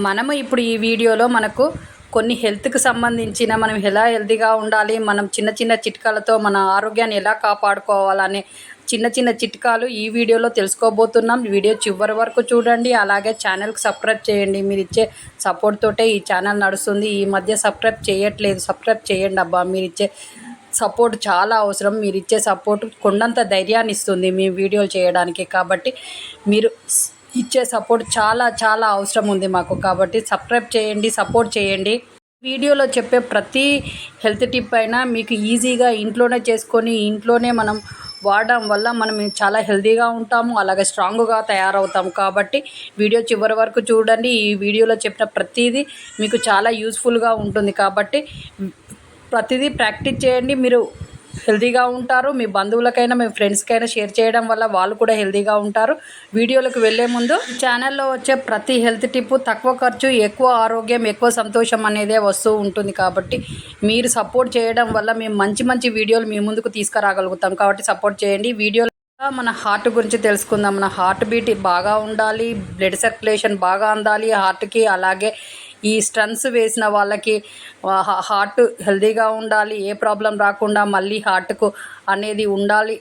మనము ఇప్పుడు ఈ వీడియోలో మనకు కొన్ని హెల్త్కి సంబంధించిన మనం ఎలా హెల్తీగా ఉండాలి, మనం చిన్న చిన్న చిట్కాలతో మన ఆరోగ్యాన్ని ఎలా కాపాడుకోవాలనే చిన్న చిన్న చిట్కాలు ఈ వీడియోలో తెలుసుకోబోతున్నాం. వీడియో చివరి వరకు చూడండి. అలాగే ఛానల్కి సబ్స్క్రైబ్ చేయండి. మీరు ఇచ్చే సపోర్ట్ తోటే ఈ ఛానల్ నడుస్తుంది. ఈ మధ్య సబ్స్క్రైబ్ చేయట్లేదు, సబ్స్క్రైబ్ చేయండి అబ్బా. మీరు ఇచ్చే సపోర్ట్ చాలా అవసరం. మీరు ఇచ్చే సపోర్ట్ కొండంత ధైర్యాన్ని ఇస్తుంది మీ వీడియోలు చేయడానికి. కాబట్టి మీరు ఇచ్చే సపోర్ట్ చాలా చాలా అవసరం ఉంది మాకు. కాబట్టి సబ్స్క్రైబ్ చేయండి, సపోర్ట్ చేయండి. వీడియోలో చెప్పే ప్రతి హెల్త్ టిప్ అయినా మీకు ఈజీగా ఇంట్లోనే చేసుకొని ఇంట్లోనే మనం వాడడం వల్ల మనం చాలా హెల్తీగా ఉంటాము, అలాగే స్ట్రాంగ్గా తయారవుతాము. కాబట్టి వీడియో చివరి వరకు చూడండి. ఈ వీడియోలో చెప్పిన ప్రతిదీ మీకు చాలా యూస్ఫుల్గా ఉంటుంది. కాబట్టి ప్రతిదీ ప్రాక్టీస్ చేయండి. మీరు హెల్తీగా ఉంటారు. మీ బంధువులకైనా మీ ఫ్రెండ్స్కైనా షేర్ చేయడం వల్ల వాళ్ళు కూడా హెల్తీగా ఉంటారు. వీడియోలకు వెళ్ళే ముందు ఛానల్లో వచ్చే ప్రతి హెల్త్ టిప్ తక్కువ ఖర్చు, ఎక్కువ ఆరోగ్యం, ఎక్కువ సంతోషం అనేదే వస్తూ ఉంటుంది. కాబట్టి మీరు సపోర్ట్ చేయడం వల్ల మేము మంచి మంచి వీడియోలు మీ ముందుకు తీసుకురాగలుగుతాం. కాబట్టి సపోర్ట్ చేయండి. వీడియోలో మన హార్ట్ గురించి తెలుసుకుందాం. మన హార్ట్ బీట్ బాగా ఉండాలి, బ్లడ్ సర్క్యులేషన్ బాగా అందాలి హార్ట్కి. అలాగే ఈ స్టంట్స్ వేసిన వాళ్ళకి హార్ట్ హెల్తీగా ఉండాలి, ఏ ప్రాబ్లం రాకుండా మళ్ళీ హార్ట్కు అనేది ఉండాలి,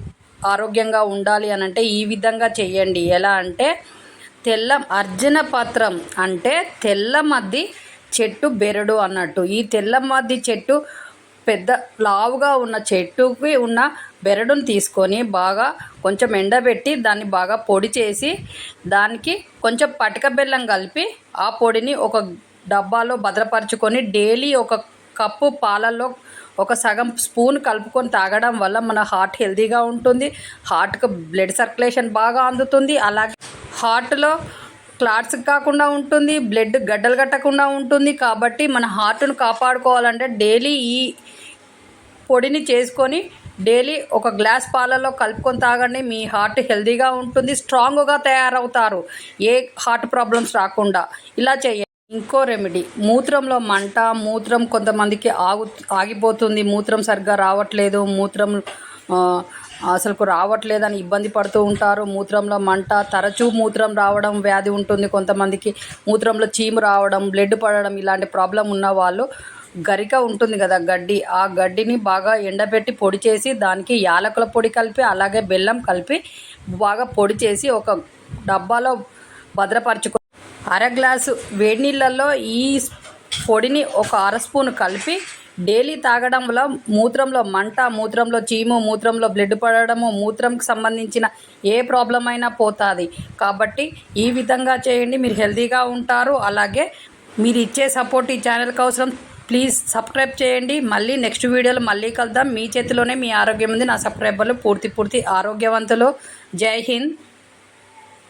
ఆరోగ్యంగా ఉండాలి అని అంటే ఈ విధంగా చేయండి. ఎలా అంటే అర్జున పత్రం అంటే తెల్లమద్ది చెట్టు బెరడు అన్నట్టు. ఈ తెల్లమద్ది చెట్టు పెద్ద లావుగా ఉన్న చెట్టుకి ఉన్న బెరడును తీసుకొని బాగా కొంచెం ఎండబెట్టి దాన్ని బాగా పొడి చేసి దానికి కొంచెం పటిక బెల్లం కలిపి ఆ పొడిని ఒక డబ్బాలో భద్రపరుచుకొని డైలీ ఒక కప్పు పాలల్లో ఒక సగం స్పూన్ కలుపుకొని తాగడం వల్ల మన హార్ట్ హెల్తీగా ఉంటుంది, హార్ట్కి బ్లడ్ సర్క్యులేషన్ బాగా అందుతుంది. అలాగే హార్ట్లో క్లాట్స్ కాకుండా ఉంటుంది, బ్లడ్ గడ్డలు కట్టకుండా ఉంటుంది. కాబట్టి మన హార్ట్ను కాపాడుకోవాలంటే డైలీ ఈ పొడిని చేసుకొని డైలీ ఒక గ్లాస్ పాలలో కలుపుకొని తాగండి. మీ హార్ట్ హెల్తీగా ఉంటుంది, స్ట్రాంగ్గా తయారవుతారు, ఏ హార్ట్ ప్రాబ్లమ్స్ రాకుండా. ఇలా చేయండి. ఇంకో రెమెడీ, మూత్రంలో మంట, మూత్రం కొంతమందికి ఆగిపోతుంది, మూత్రం సరిగ్గా రావట్లేదు, మూత్రం అసలుకు రావట్లేదని ఇబ్బంది పడుతూ ఉంటారు. మూత్రంలో మంట, తరచూ మూత్రం రావడం వ్యాధి ఉంటుంది కొంతమందికి, మూత్రంలో చీము రావడం, బ్లడ్ పడడం, ఇలాంటి ప్రాబ్లం ఉన్న వాళ్ళు గరిక ఉంటుంది కదా గడ్డి, ఆ గడ్డిని బాగా ఎండబెట్టి పొడి చేసి దానికి యాలకుల పొడి కలిపి అలాగే బెల్లం కలిపి బాగా పొడి చేసి ఒక డబ్బాలో భద్రపరచుకో. అర గ్లాసు వేడి నీళ్ళల్లో ఈ పొడిని ఒక అర స్పూన్ కలిపి డైలీ తాగడం వల్ల మూత్రంలో మంట, మూత్రంలో చీము, మూత్రంలో బ్లడ్ పడడము, మూత్రంకి సంబంధించిన ఏ ప్రాబ్లం అయినా పోతుంది. కాబట్టి ఈ విధంగా చేయండి, మీరు హెల్తీగా ఉంటారు. అలాగే మీరు ఇచ్చే సపోర్ట్ ఈ ఛానల్కి అవసరం. ప్లీజ్ సబ్స్క్రైబ్ చేయండి. మళ్ళీ నెక్స్ట్ వీడియోలో మళ్ళీ కలుద్దాం. మీ చేతిలోనే మీ ఆరోగ్యం ఉంది. నా సబ్స్క్రైబర్లు పూర్తి ఆరోగ్యవంతులు. జై హింద్.